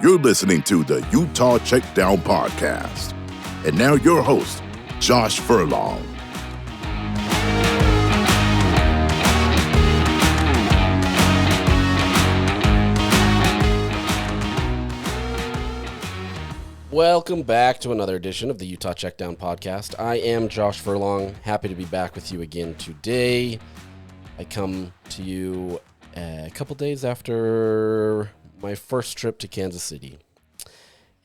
You're listening to the Utah Checkdown Podcast. And now your host, Josh Furlong. Welcome back to another edition of the Utah Checkdown Podcast. I am Josh Furlong, happy to be back with you again today. I come to you a couple days after my first trip to Kansas City,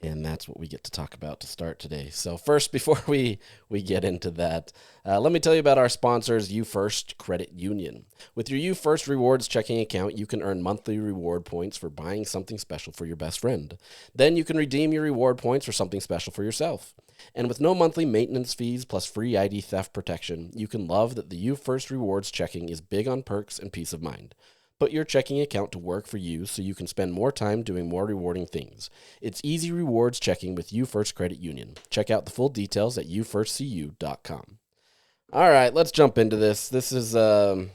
and that's what we get to talk about to start today. So first, before we get into that, let me tell you about our sponsors, UFirst Credit Union. With your UFirst Rewards checking account, you can earn monthly reward points for buying something special for your best friend. Then you can redeem your reward points for something special for yourself. And with no monthly maintenance fees plus free ID theft protection, you can love that the UFirst Rewards checking is big on perks and peace of mind. Put your checking account to work for you so you can spend more time doing more rewarding things. It's easy rewards checking with UFirst Credit Union. Check out the full details at uFirstCU.com. All right, let's jump into this. This is another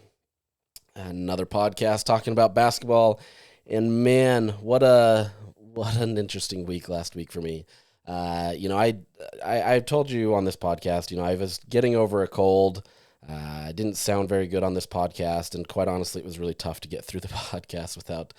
podcast talking about basketball, and man, what an interesting week last week for me. I've told you on this podcast, I was getting over a cold. I didn't sound very good on this podcast, and quite honestly, it was really tough to get through the podcast without,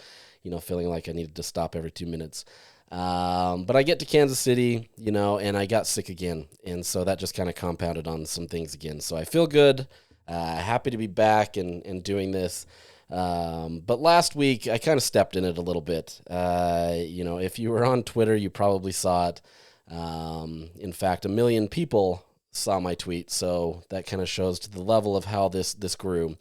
feeling like I needed to stop every 2 minutes. But I get to Kansas City, and I got sick again, and so that just kind of compounded on some things again. So I feel good, happy to be back and doing this. But last week, I kind of stepped in it a little bit. If you were on Twitter, you probably saw it. In fact, 1 million people saw my tweet, so that kind of shows to the level of how this grew.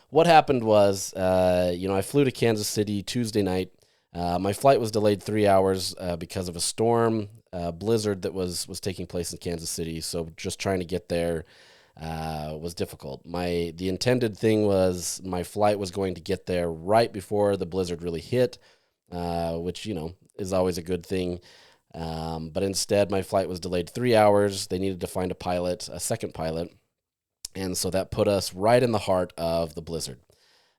What happened was, I flew to Kansas City Tuesday night. My flight was delayed 3 hours because of a storm, blizzard that was taking place in Kansas City, so just trying to get there was difficult. The intended thing was my flight was going to get there right before the blizzard really hit, which, is always a good thing. But instead, my flight was delayed 3 hours. They needed to find a second pilot. And so that put us right in the heart of the blizzard.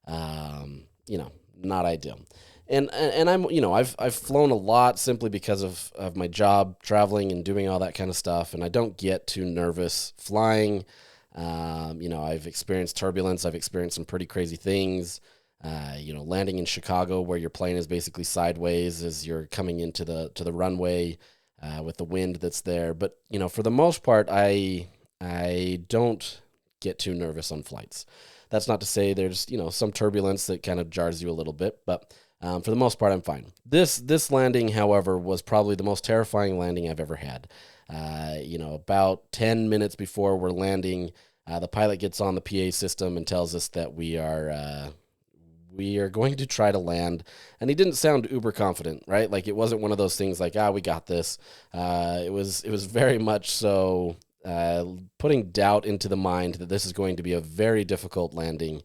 Not ideal. And I'm, I've flown a lot simply because of my job, traveling and doing all that kind of stuff. And I don't get too nervous flying. I've experienced turbulence. I've experienced some pretty crazy things. Landing in Chicago where your plane is basically sideways as you're coming into the runway with the wind that's there. But, for the most part, I don't get too nervous on flights. That's not to say there's, some turbulence that kind of jars you a little bit, but for the most part, I'm fine. This landing, however, was probably the most terrifying landing I've ever had. About 10 minutes before we're landing, the pilot gets on the PA system and tells us that we are going to try to land, and he didn't sound uber confident, right? Like it wasn't one of those things like, we got this. It was very much so putting doubt into the mind that this is going to be a very difficult landing.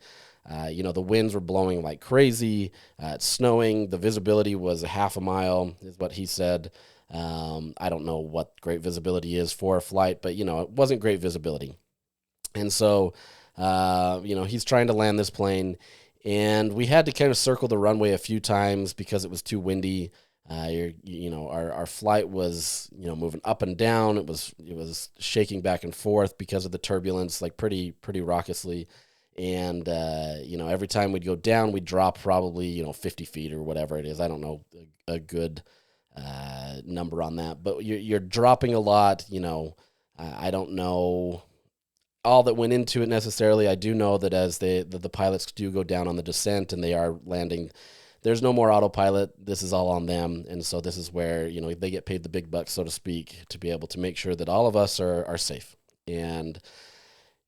The winds were blowing like crazy. It's snowing. The visibility was a half a mile is what he said. I don't know what great visibility is for a flight, but, it wasn't great visibility. And so, he's trying to land this plane, and we had to kind of circle the runway a few times because it was too windy. Our flight was, moving up and down. It was shaking back and forth because of the turbulence, like pretty raucously. And, every time we'd go down, we'd drop probably, 50 feet or whatever it is. I don't know a good number on that, but you're dropping a lot. I don't know all that went into it necessarily. I do know that as the pilots do go down on the descent and they are landing, there's no more autopilot. This is all on them. And so this is where, they get paid the big bucks, so to speak, to be able to make sure that all of us are safe. And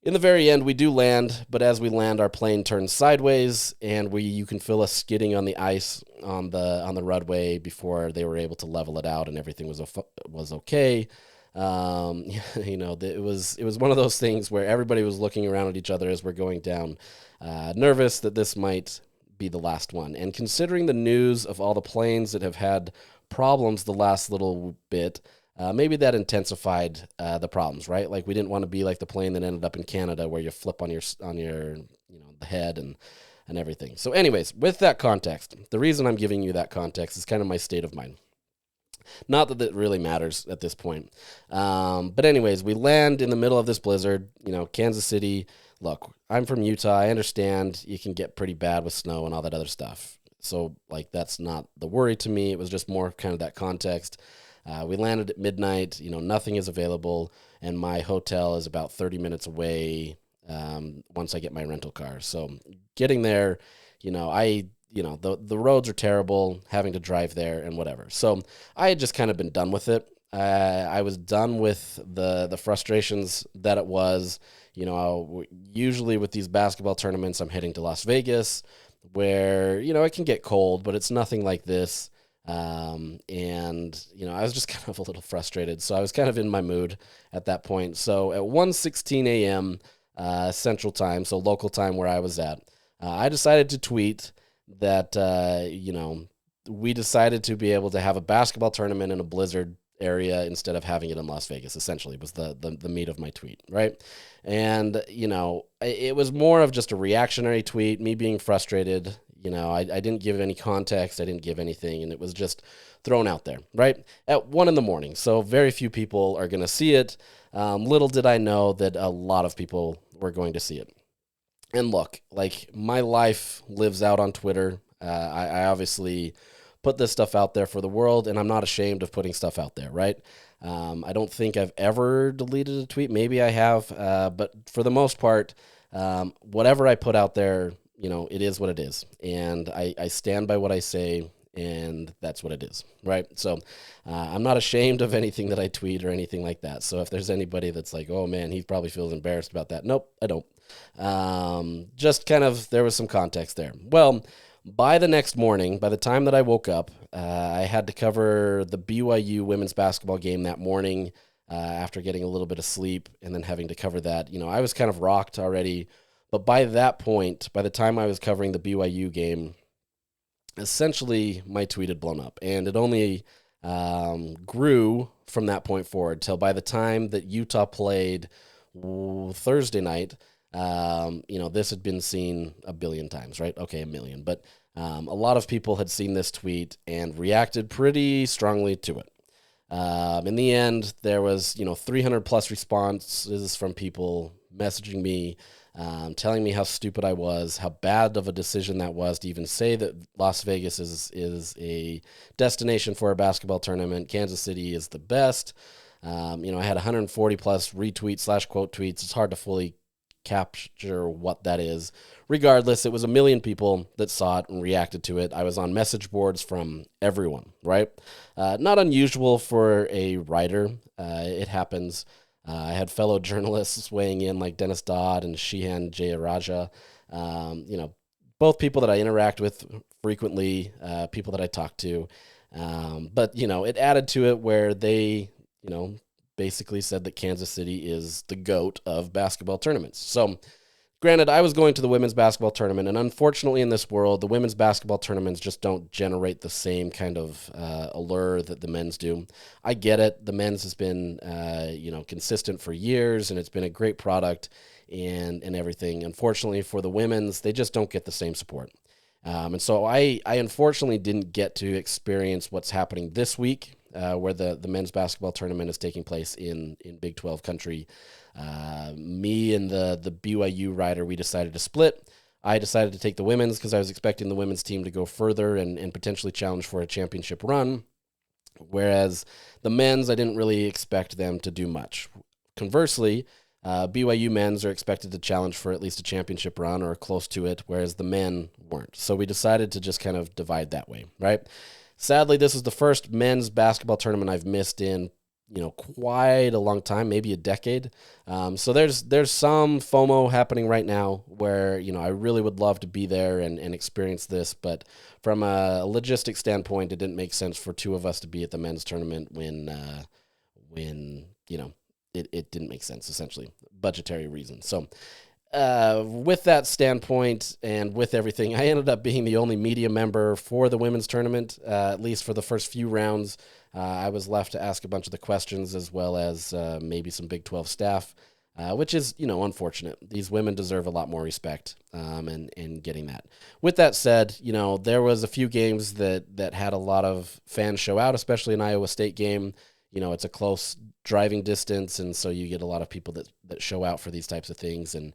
in the very end, we do land, but as we land, our plane turns sideways, and you can feel us skidding on the ice on the runway before they were able to level it out, and everything was okay. It was one of those things where everybody was looking around at each other as we're going down, nervous that this might be the last one. And considering the news of all the planes that have had problems the last little bit, maybe that intensified the problems, right? Like we didn't want to be like the plane that ended up in Canada where you flip on your the head and everything. So anyways, with that context, the reason I'm giving you that context is kind of my state of mind. Not that it really matters at this point. But anyways, we land in the middle of this blizzard, Kansas City. Look, I'm from Utah. I understand you can get pretty bad with snow and all that other stuff. So, that's not the worry to me. It was just more kind of that context. We landed at midnight. Nothing is available, and my hotel is about 30 minutes away once I get my rental car. So, getting there, the roads are terrible, having to drive there and whatever. So, I had just kind of been done with it. I was done with the frustrations that it was. Usually with these basketball tournaments, I'm heading to Las Vegas where, it can get cold, but it's nothing like this. And I was just kind of a little frustrated. So I was kind of in my mood at that point. So at 1:16 a.m. Central Time, so local time where I was at, I decided to tweet that, we decided to be able to have a basketball tournament in a blizzard area instead of having it in Las Vegas, essentially, was the meat of my tweet, right? And, it was more of just a reactionary tweet, me being frustrated. I didn't give any context, I didn't give anything, and it was just thrown out there, right? At 1 a.m, so very few people are going to see it. Little did I know that a lot of people were going to see it. And look, my life lives out on Twitter. I obviously put this stuff out there for the world, and I'm not ashamed of putting stuff out there, right? I don't think I've ever deleted a tweet. Maybe I have, but for the most part, whatever I put out there, it is what it is. And I stand by what I say, and that's what it is, right? So I'm not ashamed of anything that I tweet or anything like that. So if there's anybody that's like, oh man, he probably feels embarrassed about that. Nope, I don't. Just kind of, there was some context there. Well, by the next morning, by the time that I woke up, I had to cover the BYU women's basketball game that morning after getting a little bit of sleep and then having to cover that. I was kind of rocked already. But by that point, by the time I was covering the BYU game, essentially my tweet had blown up. And it only grew from that point forward till by the time that Utah played Thursday night, this had been seen a billion times, right? Okay, a million. But a lot of people had seen this tweet and reacted pretty strongly to it. In the end, there was, 300 plus responses from people messaging me, telling me how stupid I was, how bad of a decision that was to even say that Las Vegas is a destination for a basketball tournament. Kansas City is the best. I had 140 plus retweets / quote tweets. It's hard to fully capture what that is. Regardless, it was a million people that saw it and reacted to it. I was on message boards from everyone, right? Not unusual for a writer. It happens. I had fellow journalists weighing in like Dennis Dodd and Shehan Jayaraja. Both people that I interact with frequently, people that I talk to. But, it added to it where they, basically said that Kansas City is the GOAT of basketball tournaments. So, granted, I was going to the women's basketball tournament, and unfortunately in this world, the women's basketball tournaments just don't generate the same kind of allure that the men's do. I get it. The men's has been, consistent for years, and it's been a great product and everything. Unfortunately for the women's, they just don't get the same support. And so I unfortunately didn't get to experience what's happening this week, where the men's basketball tournament is taking place in Big 12 country. Me and the BYU rider, we decided to split. I decided to take the women's because I was expecting the women's team to go further and potentially challenge for a championship run, whereas the men's, I didn't really expect them to do much. Conversely, BYU men's are expected to challenge for at least a championship run or close to it, whereas the men weren't. So we decided to just kind of divide that way, right? Sadly, this is the first men's basketball tournament I've missed in, quite a long time, maybe a decade. So there's some FOMO happening right now where, I really would love to be there and experience this. But from a logistic standpoint, it didn't make sense for two of us to be at the men's tournament when it didn't make sense, essentially, budgetary reasons. So with that standpoint and with everything, I ended up being the only media member for the women's tournament, at least for the first few rounds. I was left to ask a bunch of the questions as well as maybe some Big 12 staff. which is, unfortunate. These women deserve a lot more respect and getting that. With that said, there was a few games that had a lot of fans show out, especially an Iowa State game. It's a close driving distance, and so you get a lot of people that show out for these types of things, and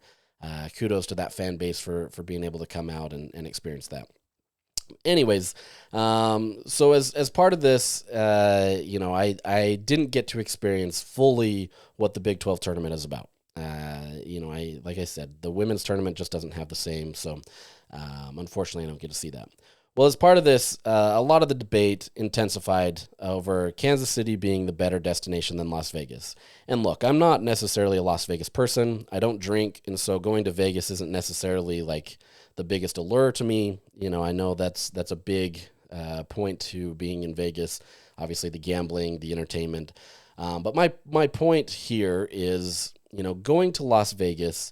kudos to that fan base for being able to come out and experience that. Anyways, so as part of this, I didn't get to experience fully what the Big 12 tournament is about. Like I said, the women's tournament just doesn't have the same, so unfortunately I don't get to see that. Well, as part of this, a lot of the debate intensified over Kansas City being the better destination than Las Vegas. And look, I'm not necessarily a Las Vegas person. I don't drink, and so going to Vegas isn't necessarily like the biggest allure to me. I know that's a big point to being in Vegas. Obviously, the gambling, the entertainment. But my point here is, going to Las Vegas,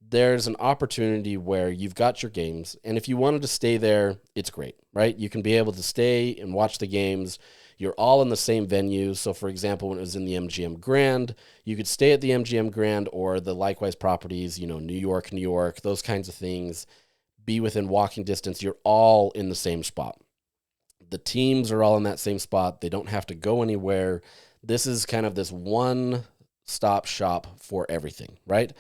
there's an opportunity where you've got your games, and if you wanted to stay there, it's great, right? You can be able to stay and watch the games. You're all in the same venue. So, for example, when it was in the MGM Grand, you could stay at the MGM Grand or the likewise properties, New York, those kinds of things, be within walking distance. You're all in the same spot. The teams are all in that same spot. They don't have to go anywhere. This is kind of this one-stop shop for everything, right?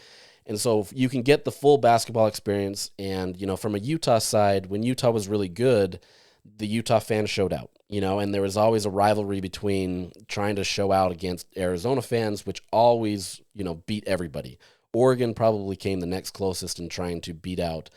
And so you can get the full basketball experience. And, from a Utah side, when Utah was really good, the Utah fans showed out, and there was always a rivalry between trying to show out against Arizona fans, which always, beat everybody. Oregon probably came the next closest in trying to beat out,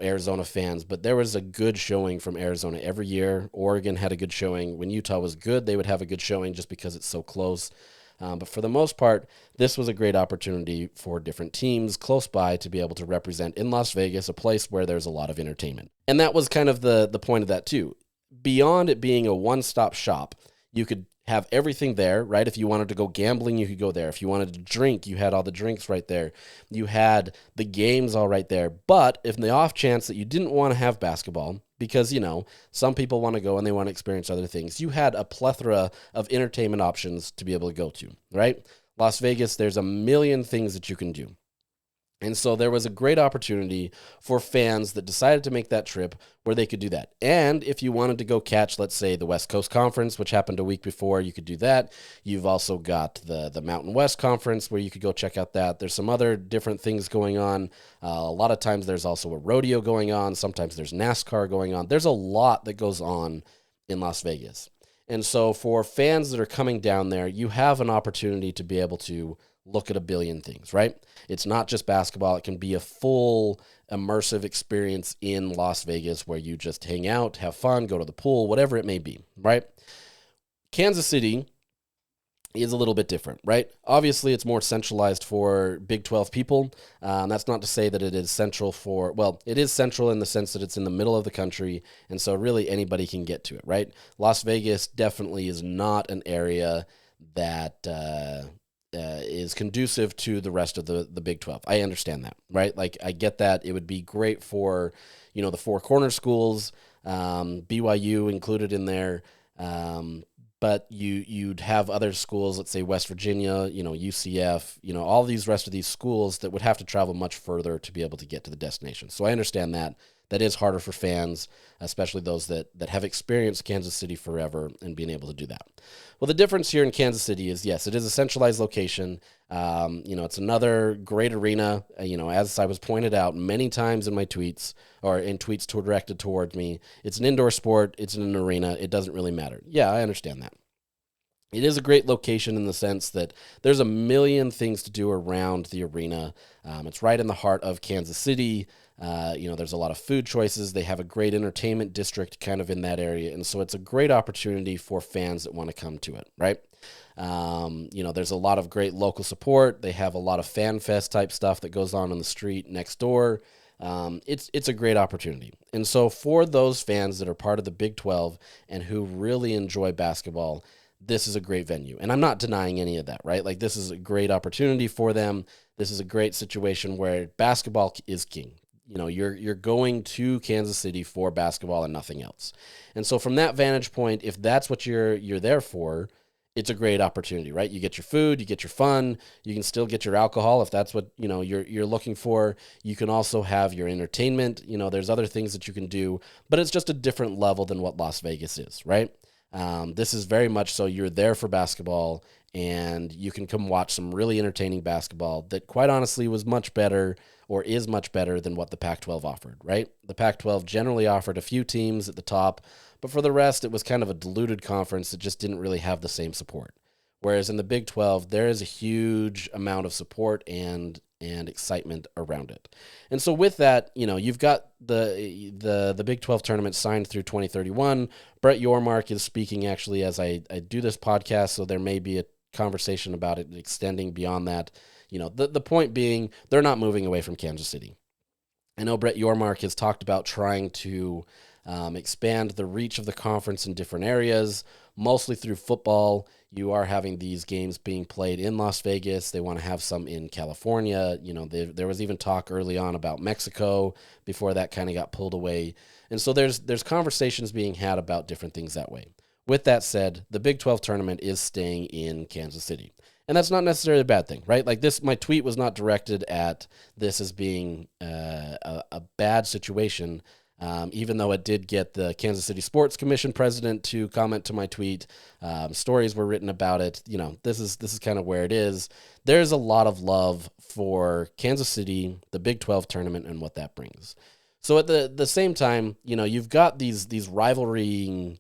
Arizona fans. But there was a good showing from Arizona every year. Oregon had a good showing. When Utah was good, they would have a good showing just because it's so close. But for the most part, this was a great opportunity for different teams close by to be able to represent in Las Vegas, a place where there's a lot of entertainment. And that was kind of the point of that too. Beyond it being a one-stop shop, you could have everything there, right? If you wanted to go gambling, you could go there. If you wanted to drink, you had all the drinks right there. You had the games all right there. But if in the off chance that you didn't want to have basketball, because, some people want to go and they want to experience other things, you had a plethora of entertainment options to be able to go to, right? Las Vegas, there's a million things that you can do. And so there was a great opportunity for fans that decided to make that trip where they could do that. And if you wanted to go catch, let's say, the West Coast Conference, which happened a week before, you could do that. You've also got the Mountain West Conference where you could go check out that. There's some other different things going on. A lot of times there's also a rodeo going on. Sometimes there's NASCAR going on. There's a lot that goes on in Las Vegas. And so for fans that are coming down there, you have an opportunity to be able to look at a billion things, right? It's not just basketball. It can be a full immersive experience in Las Vegas where you just hang out, have fun, go to the pool, whatever it may be, right? Kansas City is a little bit different, right? Obviously, it's more centralized for Big 12 people. That's not to say that it is central it is central in the sense that it's in the middle of the country, and so really anybody can get to it, right? Las Vegas definitely is not an area that is conducive to the rest of the Big 12. I understand that, right? Like, I get that. It would be great for, the Four Corner schools, BYU included in there, but you'd have other schools, let's say West Virginia, UCF, all these rest of these schools that would have to travel much further to be able to get to the destination. So I understand that. That is harder for fans, especially those that have experienced Kansas City forever and being able to do that. Well, the difference here in Kansas City is, yes, it is a centralized location. It's another great arena. As I was pointed out many times in my tweets or in tweets directed towards me, it's an indoor sport. It's in an arena. It doesn't really matter. Yeah, I understand that. It is a great location in the sense that there's a million things to do around the arena. It's right in the heart of Kansas City. There's a lot of food choices. They have a great entertainment district kind of in that area. And so it's a great opportunity for fans that want to come to it, right? There's a lot of great local support. They have a lot of fan fest type stuff that goes on the street next door. It's a great opportunity. And so for those fans that are part of the Big 12 and who really enjoy basketball, this is a great venue. And I'm not denying any of that, right? Like, this is a great opportunity for them. This is a great situation where basketball is king. You're going to Kansas City for basketball and nothing else. And so from that vantage point, if that's what you're there for, it's a great opportunity, right? You get your food, you get your fun, you can still get your alcohol if that's what, you're looking for. You can also have your entertainment. There's other things that you can do, but it's just a different level than what Las Vegas is, right? This is very much so you're there for basketball and you can come watch some really entertaining basketball that quite honestly was much better or is much better than what the Pac-12 offered, right? The Pac-12 generally offered a few teams at the top, but for the rest, it was kind of a diluted conference that just didn't really have the same support. Whereas in the Big 12, there is a huge amount of support and excitement around it. And so with that, you've got the Big 12 tournament signed through 2031. Brett Yormark is speaking actually as I do this podcast, so there may be a conversation about it extending beyond that. The point being, they're not moving away from Kansas City. I know Brett Yormark has talked about trying to expand the reach of the conference in different areas, mostly through football. You are having these games being played in Las Vegas. They want to have some in California. There was even talk early on about Mexico before that kind of got pulled away. And so there's conversations being had about different things that way. With that said, the Big 12 tournament is staying in Kansas City. And that's not necessarily a bad thing, right? Like my tweet was not directed at this as being a bad situation, even though it did get the Kansas City Sports Commission president to comment to my tweet. Stories were written about it. This is kind of where it is. There's a lot of love for Kansas City, the Big 12 tournament, and what that brings. So at the same time, you've got these rivalry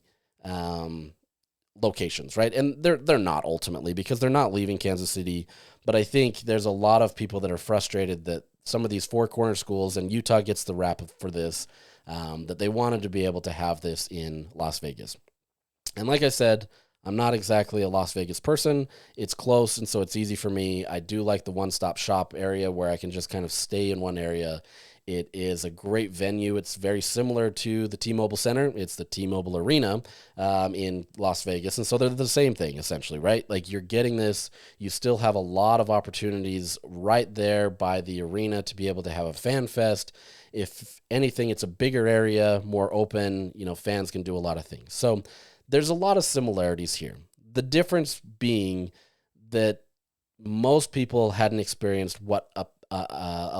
locations, right? And they're not ultimately because they're not leaving Kansas City. But I think there's a lot of people that are frustrated that some of these four corner schools, and Utah gets the rap for this, that they wanted to be able to have this in Las Vegas. And like I said, I'm not exactly a Las Vegas person. It's close, and so it's easy for me. I do like the one-stop shop area where I can just kind of stay in one area. It is a great venue. It's very similar to the T-Mobile Center. It's the T-Mobile Arena in Las Vegas. And so they're the same thing, essentially, right? Like you're getting this. You still have a lot of opportunities right there by the arena to be able to have a fan fest. If anything, it's a bigger area, more open. Fans can do a lot of things. So there's a lot of similarities here. The difference being that most people hadn't experienced what a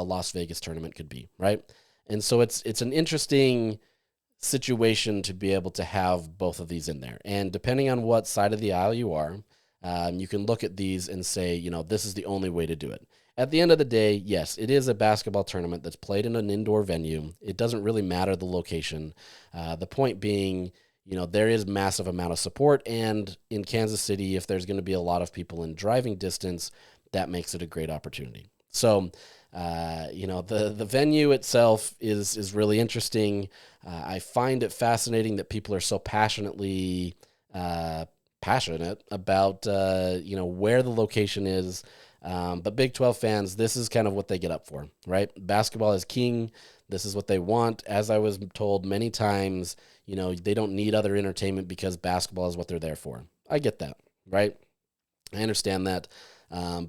Las Vegas tournament could be, right? And so it's an interesting situation to be able to have both of these in there. And depending on what side of the aisle you are, you can look at these and say, this is the only way to do it. At the end of the day, yes, it is a basketball tournament that's played in an indoor venue. It doesn't really matter the location. The point being, there is massive amount of support. And in Kansas City, if there's going to be a lot of people in driving distance, that makes it a great opportunity. So, the venue itself is really interesting. I find it fascinating that people are so passionate about, where the location is. But Big 12 fans, this is kind of what they get up for, right? Basketball is king. This is what they want. As I was told many times, they don't need other entertainment because basketball is what they're there for. I get that, right? I understand that.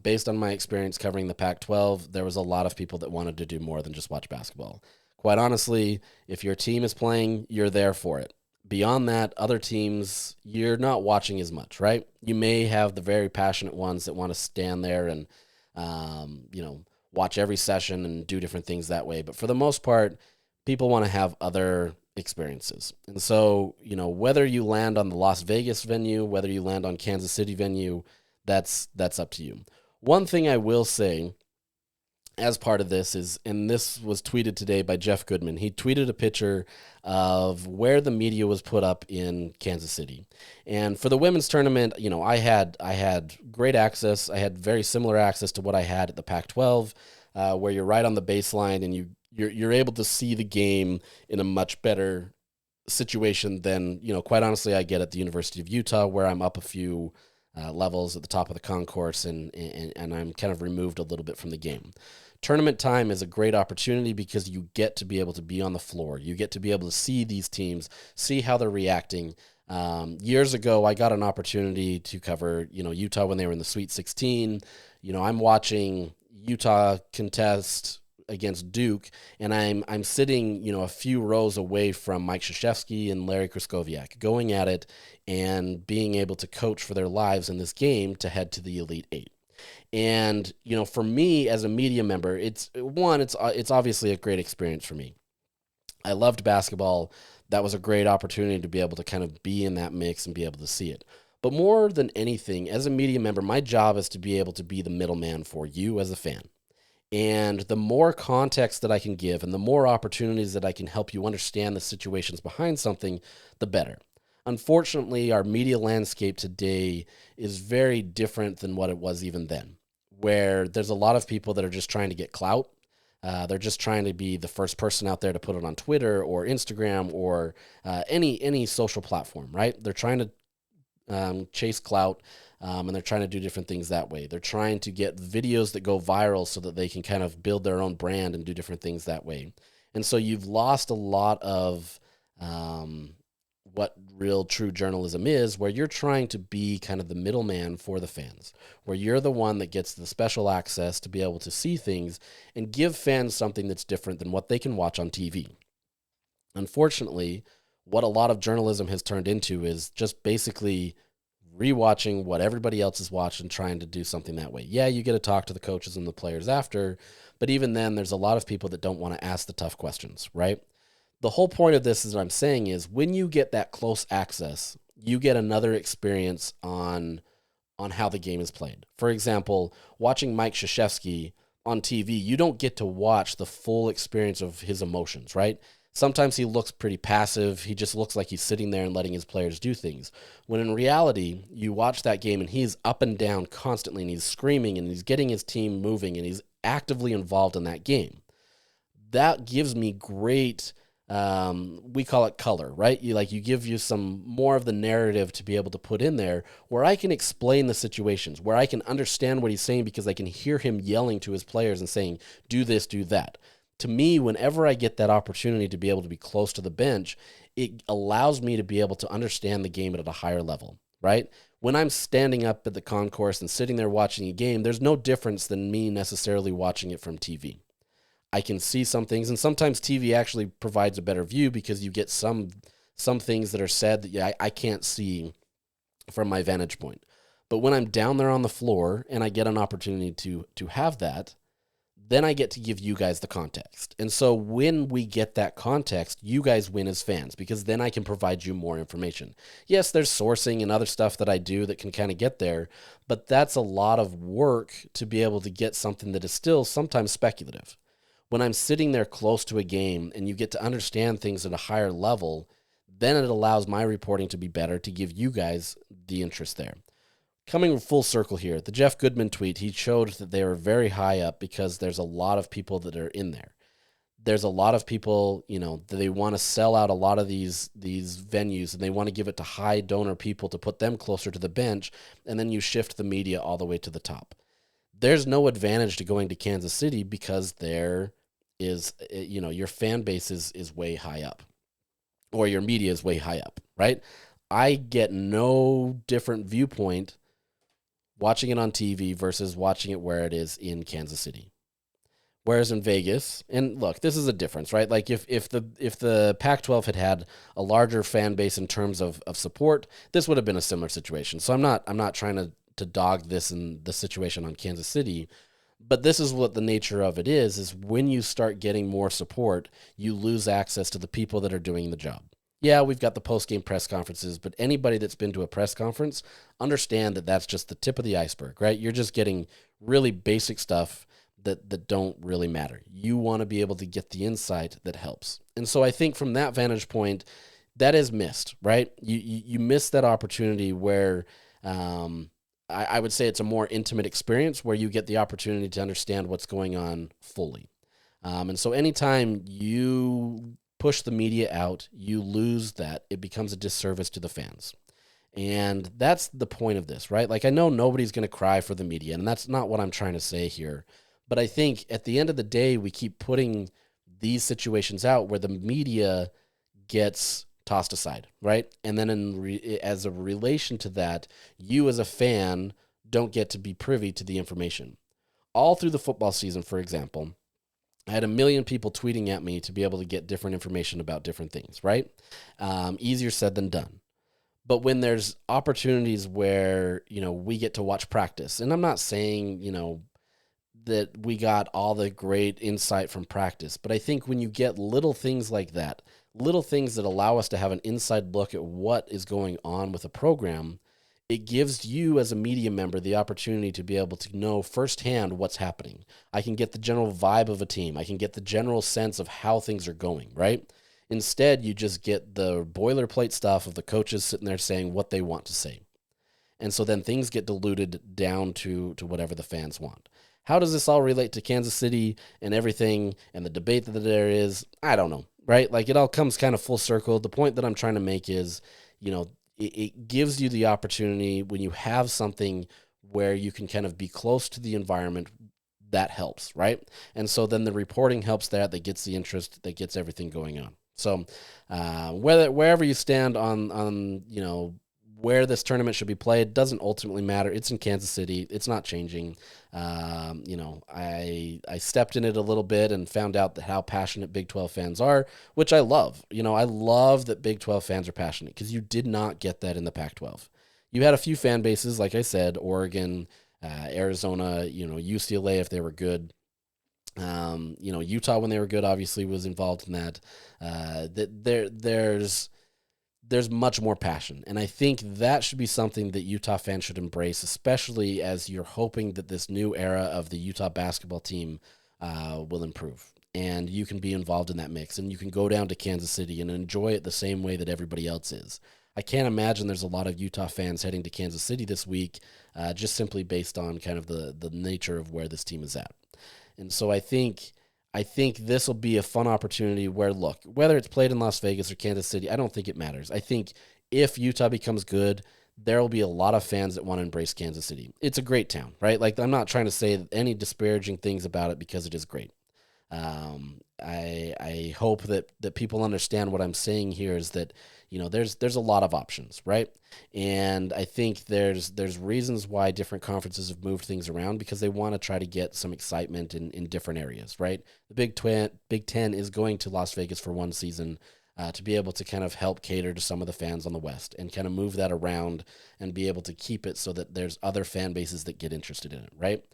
Based on my experience covering the Pac-12, there was a lot of people that wanted to do more than just watch basketball. Quite honestly, if your team is playing, you're there for it. Beyond that, other teams, you're not watching as much, right? You may have the very passionate ones that want to stand there and, watch every session and do different things that way. But for the most part, people want to have other experiences. And so, whether you land on the Las Vegas venue, whether you land on Kansas City venue, that's up to you. One thing I will say as part of this is, and this was tweeted today by Jeff Goodman, he tweeted a picture of where the media was put up in Kansas City. And for the women's tournament, I had great access. I had very similar access to what I had at the Pac-12, where you're right on the baseline and you're able to see the game in a much better situation than, quite honestly, I get at the University of Utah, where I'm up a few levels at the top of the concourse, and I'm kind of removed a little bit from the game. Tournament time is a great opportunity because you get to be able to be on the floor. You get to be able to see these teams, see how they're reacting. Years ago, I got an opportunity to cover, Utah when they were in the Sweet 16. I'm watching Utah contest against Duke, and I'm sitting, a few rows away from Mike Krzyzewski and Larry Kraskowiak, going at it and being able to coach for their lives in this game to head to the Elite Eight. And for me as a media member, it's obviously a great experience for me. I loved basketball. That was a great opportunity to be able to kind of be in that mix and be able to see it. But more than anything, as a media member, my job is to be able to be the middleman for you as a fan. And the more context that I can give and the more opportunities that I can help you understand the situations behind something, the better. Unfortunately, our media landscape today is very different than what it was even then, where there's a lot of people that are just trying to get clout. They're just trying to be the first person out there to put it on Twitter or Instagram or any social platform, right? They're trying to chase clout, and they're trying to do different things that way. They're trying to get videos that go viral so that they can kind of build their own brand and do different things that way. And so you've lost a lot of what real true journalism is, where you're trying to be kind of the middleman for the fans, where you're the one that gets the special access to be able to see things and give fans something that's different than what they can watch on TV. Unfortunately, what a lot of journalism has turned into is just basically rewatching what everybody else is watching, trying to do something that way. Yeah, you get to talk to the coaches and the players after, but even then, there's a lot of people that don't want to ask the tough questions, right? The whole point of this is what I'm saying is when you get that close access, you get another experience on how the game is played. For example, watching Mike Krzyzewski on TV, you don't get to watch the full experience of his emotions, right? Sometimes he looks pretty passive. He just looks like he's sitting there and letting his players do things. When in reality, you watch that game and he's up and down constantly and he's screaming and he's getting his team moving and he's actively involved in that game. That gives me great, we call it color, right? You give you some more of the narrative to be able to put in there where I can explain the situations, where I can understand what he's saying because I can hear him yelling to his players and saying, do this, do that. To me, whenever I get that opportunity to be able to be close to the bench, it allows me to be able to understand the game at a higher level, right? When I'm standing up at the concourse and sitting there watching a game, there's no difference than me necessarily watching it from TV. I can see some things, and sometimes TV actually provides a better view because you get some things that are said that I can't see from my vantage point. But when I'm down there on the floor and I get an opportunity to have that, then I get to give you guys the context. And so when we get that context, you guys win as fans because then I can provide you more information. Yes, there's sourcing and other stuff that I do that can kind of get there, but that's a lot of work to be able to get something that is still sometimes speculative. When I'm sitting there close to a game and you get to understand things at a higher level, then it allows my reporting to be better to give you guys the interest there. Coming full circle here, the Jeff Goodman tweet, he showed that they were very high up because there's a lot of people that are in there. There's a lot of people, that they want to sell out a lot of these venues and they want to give it to high donor people to put them closer to the bench, and then you shift the media all the way to the top. There's no advantage to going to Kansas City because there is, your fan base is way high up or your media is way high up, right? I get no different viewpoint watching it on TV versus watching it where it is in Kansas City. Whereas in Vegas, and look, this is a difference, right? Like if the Pac-12 had a larger fan base in terms of support, this would have been a similar situation. So I'm not trying to dog this in the situation on Kansas City, but this is what the nature of it is when you start getting more support, you lose access to the people that are doing the job. Yeah, we've got the post-game press conferences, but anybody that's been to a press conference understand that that's just the tip of the iceberg, right? You're just getting really basic stuff that don't really matter. You want to be able to get the insight that helps. And so I think from that vantage point, that is missed, right? You miss that opportunity where I would say it's a more intimate experience where you get the opportunity to understand what's going on fully. And so anytime you push the media out, you lose that. It becomes a disservice to the fans. And that's the point of this, right? Like, I know nobody's going to cry for the media, and that's not what I'm trying to say here. But I think at the end of the day, we keep putting these situations out where the media gets tossed aside, right? And then as a relation to that, you as a fan don't get to be privy to the information. All through the football season, for example, I had a million people tweeting at me to be able to get different information about different things, right? Easier said than done. But when there's opportunities where, we get to watch practice, and I'm not saying, that we got all the great insight from practice, but I think when you get little things like that, little things that allow us to have an inside look at what is going on with a program, it gives you as a media member the opportunity to be able to know firsthand what's happening. I can get the general vibe of a team. I can get the general sense of how things are going, right? Instead, you just get the boilerplate stuff of the coaches sitting there saying what they want to say. And so then things get diluted down to whatever the fans want. How does this all relate to Kansas City and everything and the debate that there is? I don't know, right? Like, it all comes kind of full circle. The point that I'm trying to make is, it gives you the opportunity when you have something where you can kind of be close to the environment. That helps, right? And so then the reporting helps that gets the interest, that gets everything going on. So wherever you stand on where this tournament should be played doesn't ultimately matter. It's in Kansas City. It's not changing. I stepped in it a little bit and found out how passionate Big 12 fans are, which I love. I love that Big 12 fans are passionate, because you did not get that in the Pac-12. You had a few fan bases, like I said, Oregon, Arizona, UCLA if they were good. Utah, when they were good, obviously was involved in that. There's much more passion. And I think that should be something that Utah fans should embrace, especially as you're hoping that this new era of the Utah basketball team will improve. And you can be involved in that mix, and you can go down to Kansas City and enjoy it the same way that everybody else is. I can't imagine there's a lot of Utah fans heading to Kansas City this week, just simply based on kind of the nature of where this team is at. And so I think this will be a fun opportunity where, look, whether it's played in Las Vegas or Kansas City, I don't think it matters. I think if Utah becomes good, there will be a lot of fans that want to embrace Kansas City. It's a great town, right? Like, I'm not trying to say any disparaging things about it, because it is great. I hope that people understand what I'm saying here is that, there's a lot of options, right? And I think there's reasons why different conferences have moved things around, because they want to try to get some excitement in different areas, right? The Big Ten is going to Las Vegas for one season to be able to kind of help cater to some of the fans on the West and kind of move that around and be able to keep it so that there's other fan bases that get interested in it, right?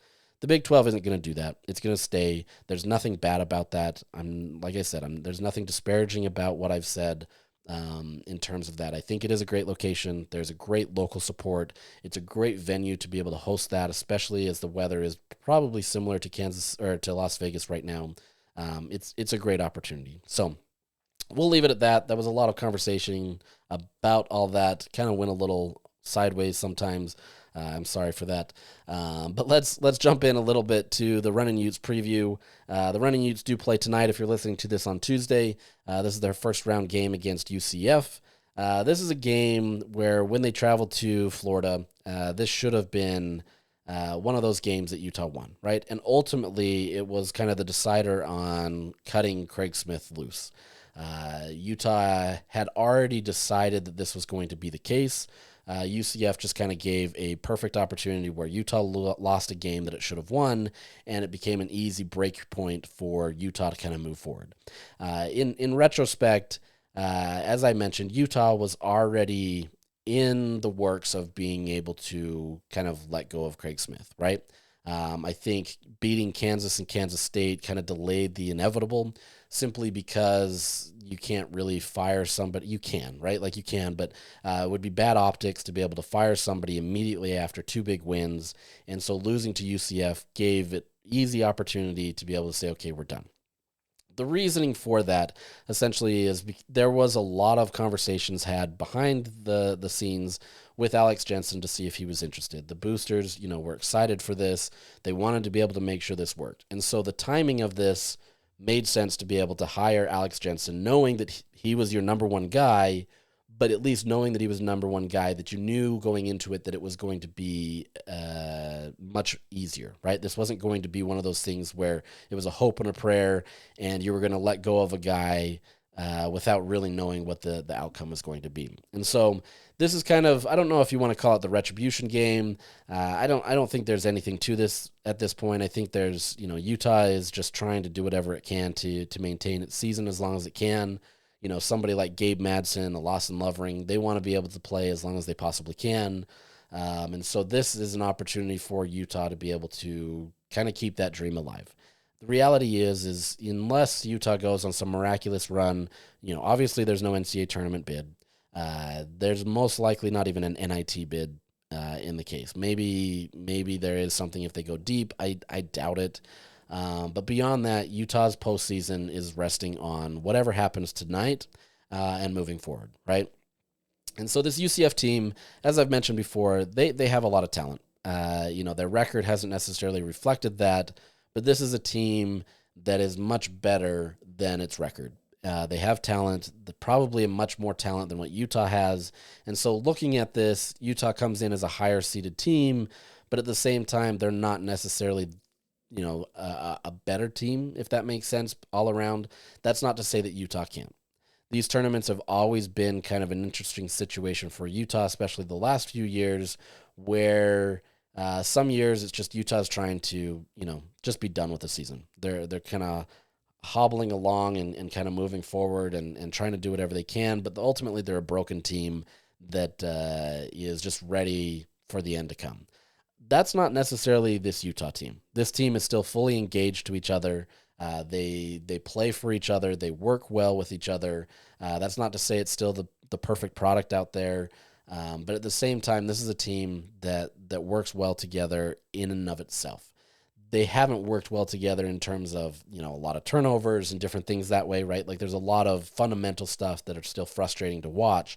The Big 12 isn't going to do that. It's going to stay. There's nothing bad about that. Like I said, there's nothing disparaging about what I've said in terms of that. I think it is a great location. There's a great local support. It's a great venue to be able to host that, especially as the weather is probably similar to Kansas or to Las Vegas right now. It's a great opportunity. So we'll leave it at that. That was a lot of conversation about all that. Kind of went a little sideways sometimes. I'm sorry for that. But let's jump in a little bit to the Runnin Utes preview. The Runnin Utes do play tonight if you're listening to this on Tuesday. This is their first round game against UCF. This is a game where when they traveled to Florida, this should have been one of those games that Utah won, right? And ultimately, it was kind of the decider on cutting Craig Smith loose. Utah had already decided that this was going to be the case. UCF just kind of gave a perfect opportunity where Utah lost a game that it should have won, and it became an easy break point for Utah to kind of move forward. In retrospect, as I mentioned, Utah was already in the works of being able to kind of let go of Craig Smith, right? I think beating Kansas and Kansas State kind of delayed the inevitable, simply because you can't really fire somebody. You can, right? Like, you can, but it would be bad optics to be able to fire somebody immediately after two big wins. And so losing to UCF gave it easy opportunity to be able to say, okay, we're done. The reasoning for that essentially is there was a lot of conversations had behind the scenes with Alex Jensen to see if he was interested. The boosters, were excited for this. They wanted to be able to make sure this worked. And so the timing of this made sense to be able to hire Alex Jensen, knowing that he was your number one guy, but at least knowing that he was number one guy, that you knew going into it that it was going to be much easier, right? This wasn't going to be one of those things where it was a hope and a prayer and you were going to let go of a guy without really knowing what the outcome is going to be. And so this is kind of, I don't know if you want to call it the retribution game. I don't think there's anything to this at this point. I think there's, Utah is just trying to do whatever it can to maintain its season as long as it can. Somebody like Gabe Madsen, a Lawson Lovering, they want to be able to play as long as they possibly can. And so this is an opportunity for Utah to be able to kind of keep that dream alive. The reality is unless Utah goes on some miraculous run, obviously there's no NCAA tournament bid. There's most likely not even an NIT bid in the case. Maybe there is something if they go deep. I doubt it. But beyond that, Utah's postseason is resting on whatever happens tonight and moving forward, right? And so this UCF team, as I've mentioned before, they have a lot of talent. Their record hasn't necessarily reflected that, but this is a team that is much better than its record. They have talent, probably much more talent than what Utah has. And so looking at this, Utah comes in as a higher seeded team, but at the same time, they're not necessarily, a better team, if that makes sense, all around. That's not to say that Utah can't. These tournaments have always been kind of an interesting situation for Utah, especially the last few years, where some years it's just Utah's trying to, just be done with the season. They're kind of hobbling along and kind of moving forward and trying to do whatever they can, but ultimately they're a broken team that is just ready for the end to come. That's not necessarily this Utah team. This team is still fully engaged to each other. They play for each other. They work well with each other. That's not to say it's still the perfect product out there. But at the same time, this is a team that works well together in and of itself. They haven't worked well together in terms of, a lot of turnovers and different things that way, right? Like there's a lot of fundamental stuff that are still frustrating to watch.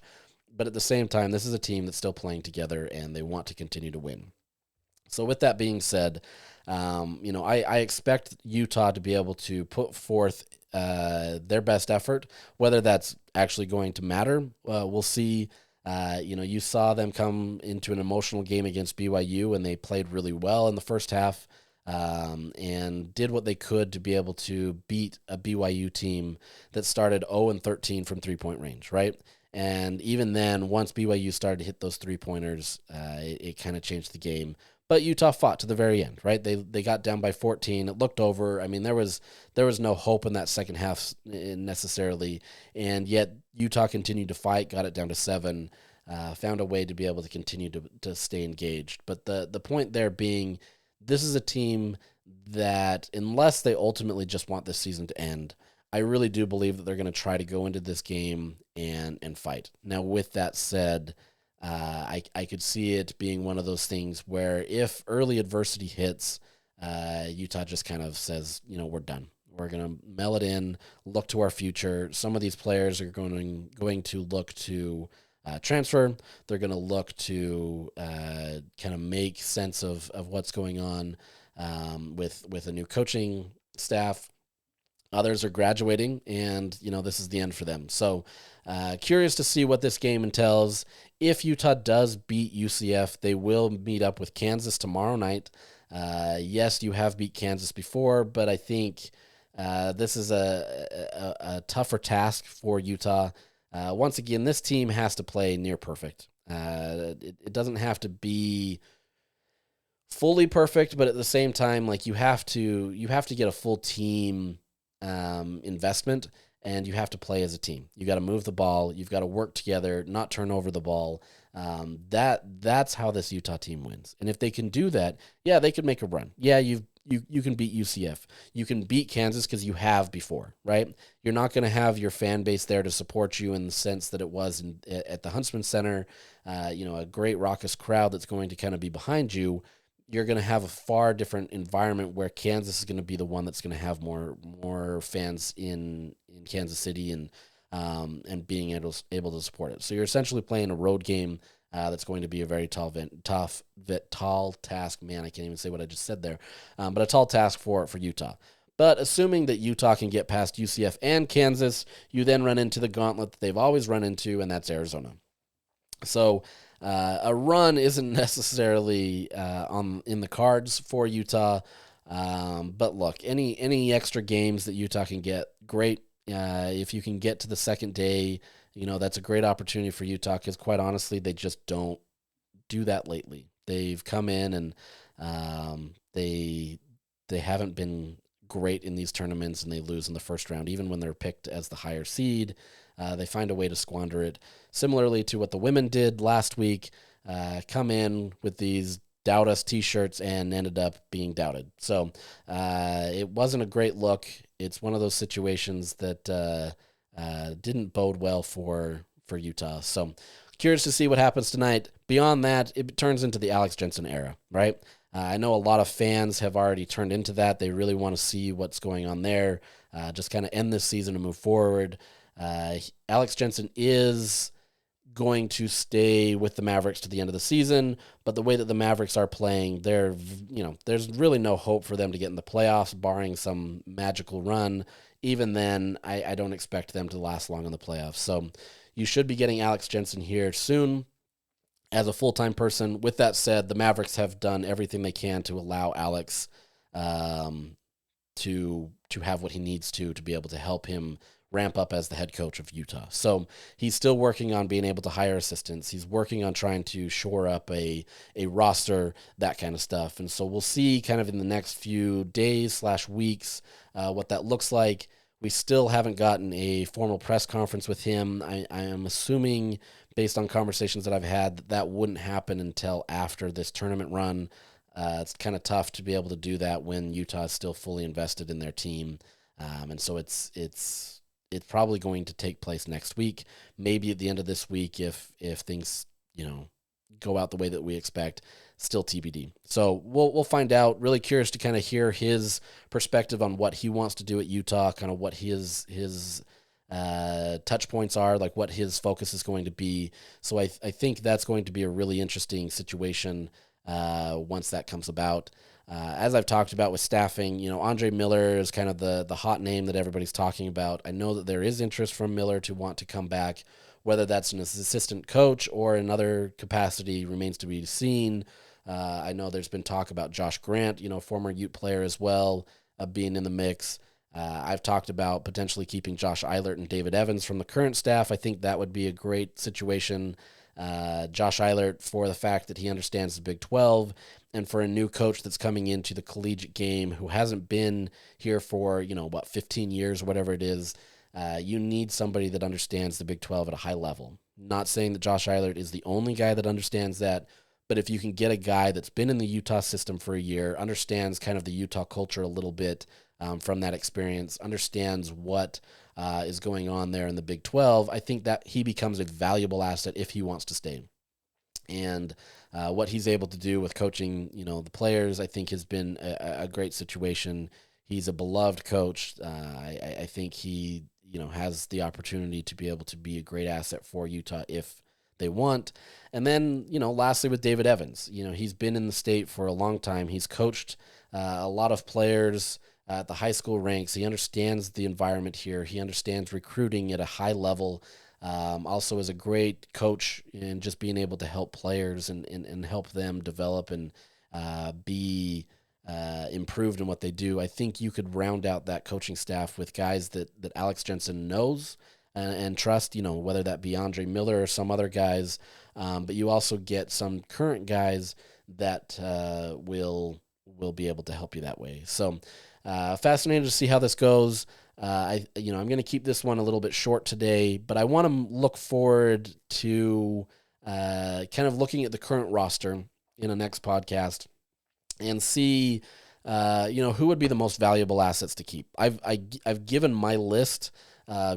But at the same time, this is a team that's still playing together and they want to continue to win. So with that being said, I expect Utah to be able to put forth their best effort. Whether that's actually going to matter, we'll see. You saw them come into an emotional game against BYU, and they played really well in the first half and did what they could to be able to beat a BYU team that started 0-13 from three-point range, right? And even then, once BYU started to hit those three-pointers, it kind of changed the game. But Utah fought to the very end, right? They got down by 14. It looked over. I mean, there was no hope in that second half necessarily, and yet Utah continued to fight, got it down to 7, found a way to be able to continue to stay engaged. But the point there being, this is a team that, unless they ultimately just want this season to end, I really do believe that they're going to try to go into this game and fight. Now, with that said, I could see it being one of those things where if early adversity hits, Utah just kind of says, we're done. We're going to mail it in, look to our future. Some of these players are going to look to transfer. They're going to look to kind of make sense of what's going on with a new coaching staff. Others are graduating, and, this is the end for them. So curious to see what this game entails. If Utah does beat UCF, they will meet up with Kansas tomorrow night. Yes, you have beat Kansas before, but I think this is a tougher task for Utah. Once again, this team has to play near perfect. It doesn't have to be fully perfect, but at the same time, like you have to get a full team investment, and you have to play as a team. You got to move the ball. You've got to work together, not turn over the ball. That's how this Utah team wins. And if they can do that, yeah, they could make a run. Yeah, you can beat UCF. You can beat Kansas because you have before, right? You're not going to have your fan base there to support you in the sense that it was at the Huntsman Center, a great raucous crowd that's going to kind of be behind you. You're going to have a far different environment where Kansas is going to be the one that's going to have more fans in Kansas City and being able to support it. So you're essentially playing a road game that's going to be a very tall task. Man, I can't even say what I just said there, but a tall task for Utah. But assuming that Utah can get past UCF and Kansas, you then run into the gauntlet that they've always run into, and that's Arizona. So a run isn't necessarily in the cards for Utah. But look, any extra games that Utah can get, great. If you can get to the second day, that's a great opportunity for Utah because quite honestly, they just don't do that lately. They've come in and they haven't been great in these tournaments and they lose in the first round. Even when they're picked as the higher seed, they find a way to squander it. Similarly to what the women did last week, come in with these doubt us t-shirts and ended up being doubted. So it wasn't a great look. It's one of those situations that didn't bode well for Utah. So curious to see what happens tonight. Beyond that, it turns into the Alex Jensen era, right? I know a lot of fans have already turned into that. They really want to see what's going on there, just kind of end this season and move forward. Alex Jensen is going to stay with the Mavericks to the end of the season, but the way that the Mavericks are playing, there's really no hope for them to get in the playoffs, barring some magical run. Even then, I don't expect them to last long in the playoffs. So you should be getting Alex Jensen here soon as a full-time person. With that said, the Mavericks have done everything they can to allow Alex to have what he needs to be able to help him ramp up as the head coach of Utah. So he's still working on being able to hire assistants. He's working on trying to shore up a roster, that kind of stuff. And so we'll see kind of in the next few days/weeks what that looks like. We still haven't gotten a formal press conference with him. I am assuming, based on conversations that I've had, that wouldn't happen until after this tournament run. It's kind of tough to be able to do that when Utah is still fully invested in their team. And so it's probably going to take place next week, maybe at the end of this week if things, go out the way that we expect. Still TBD. So we'll find out. Really curious to kind of hear his perspective on what he wants to do at Utah, kind of what his touch points are, like what his focus is going to be. So I think that's going to be a really interesting situation once that comes about. As I've talked about with staffing, Andre Miller is kind of the hot name that everybody's talking about. I know that there is interest from Miller to want to come back. Whether that's an assistant coach or another capacity remains to be seen. I know there's been talk about Josh Grant, former Ute player as well, being in the mix. I've talked about potentially keeping Josh Eilert and David Evans from the current staff. I think that would be a great situation. Josh Eilert, for the fact that he understands the Big 12, and for a new coach that's coming into the collegiate game who hasn't been here for, 15 years or whatever it is. You need somebody that understands the Big 12 at a high level. Not saying that Josh Eilert is the only guy that understands that, but if you can get a guy that's been in the Utah system for a year, understands kind of the Utah culture a little bit from that experience, understands what is going on there in the Big 12, I think that he becomes a valuable asset if he wants to stay. And what he's able to do with coaching, the players, I think has been a great situation. He's a beloved coach. I think he, has the opportunity to be able to be a great asset for Utah if they want. And then, lastly with David Evans, he's been in the state for a long time. He's coached a lot of players at the high school ranks. He understands the environment here. He understands recruiting at a high level. Also is a great coach in just being able to help players and help them develop and be improved in what they do. I think you could round out that coaching staff with guys that Alex Jensen knows and trust, whether that be Andre Miller or some other guys. But you also get some current guys that will be able to help you that way. So fascinated to see how this goes. I'm going to keep this one a little bit short today, but I want to look forward to kind of looking at the current roster in a next podcast and see, who would be the most valuable assets to keep. I've given my list,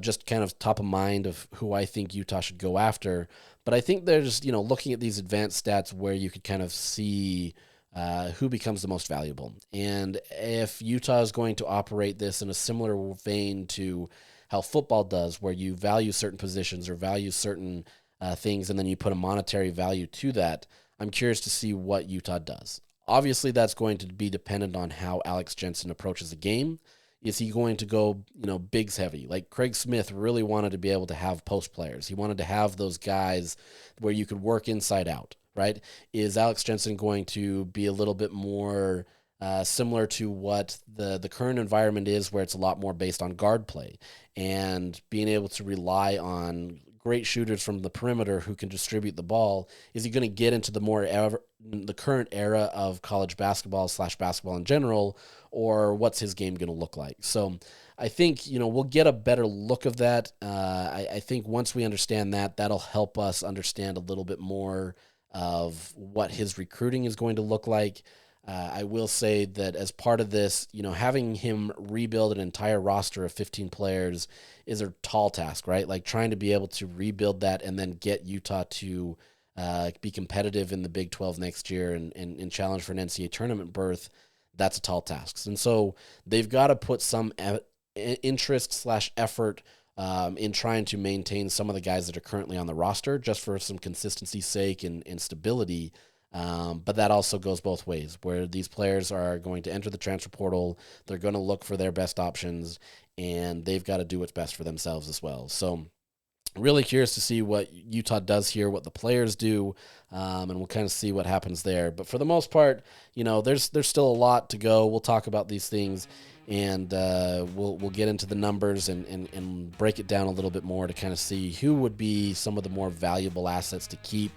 just kind of top of mind of who I think Utah should go after, but I think there's, looking at these advanced stats where you could kind of see who becomes the most valuable. And if Utah is going to operate this in a similar vein to how football does, where you value certain positions or value certain things, and then you put a monetary value to that, I'm curious to see what Utah does. Obviously, that's going to be dependent on how Alex Jensen approaches the game. Is he going to go, bigs heavy? Like Craig Smith really wanted to be able to have post players. He wanted to have those guys where you could work inside out, right? Is Alex Jensen going to be a little bit more similar to what the current environment is, where it's a lot more based on guard play and being able to rely on great shooters from the perimeter who can distribute the ball. Is he going to get into the current era of college basketball / basketball in general, or what's his game going to look like? So I think, we'll get a better look of that. I think once we understand that, that'll help us understand a little bit more of what his recruiting is going to look like. I will say that as part of this, having him rebuild an entire roster of 15 players is a tall task, right? Like trying to be able to rebuild that and then get Utah to be competitive in the Big 12 next year and challenge for an NCAA tournament berth, that's a tall task. And so they've got to put some interest / effort in trying to maintain some of the guys that are currently on the roster just for some consistency's sake and stability. But that also goes both ways, where these players are going to enter the transfer portal. They're going to look for their best options, and they've got to do what's best for themselves as well. So really curious to see what Utah does here, what the players do, and we'll kind of see what happens there. But for the most part, there's still a lot to go. We'll talk about these things, and we'll get into the numbers and break it down a little bit more to kind of see who would be some of the more valuable assets to keep.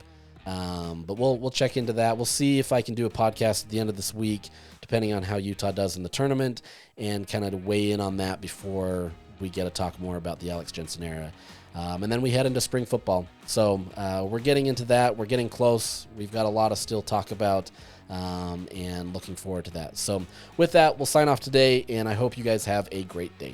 But we'll check into that. We'll see if I can do a podcast at the end of this week, depending on how Utah does in the tournament, and kind of weigh in on that before we get to talk more about the Alex Jensen era. And then we head into spring football. So we're getting into that. We're getting close. We've got a lot of still talk about, and looking forward to that. So with that, we'll sign off today, and I hope you guys have a great day.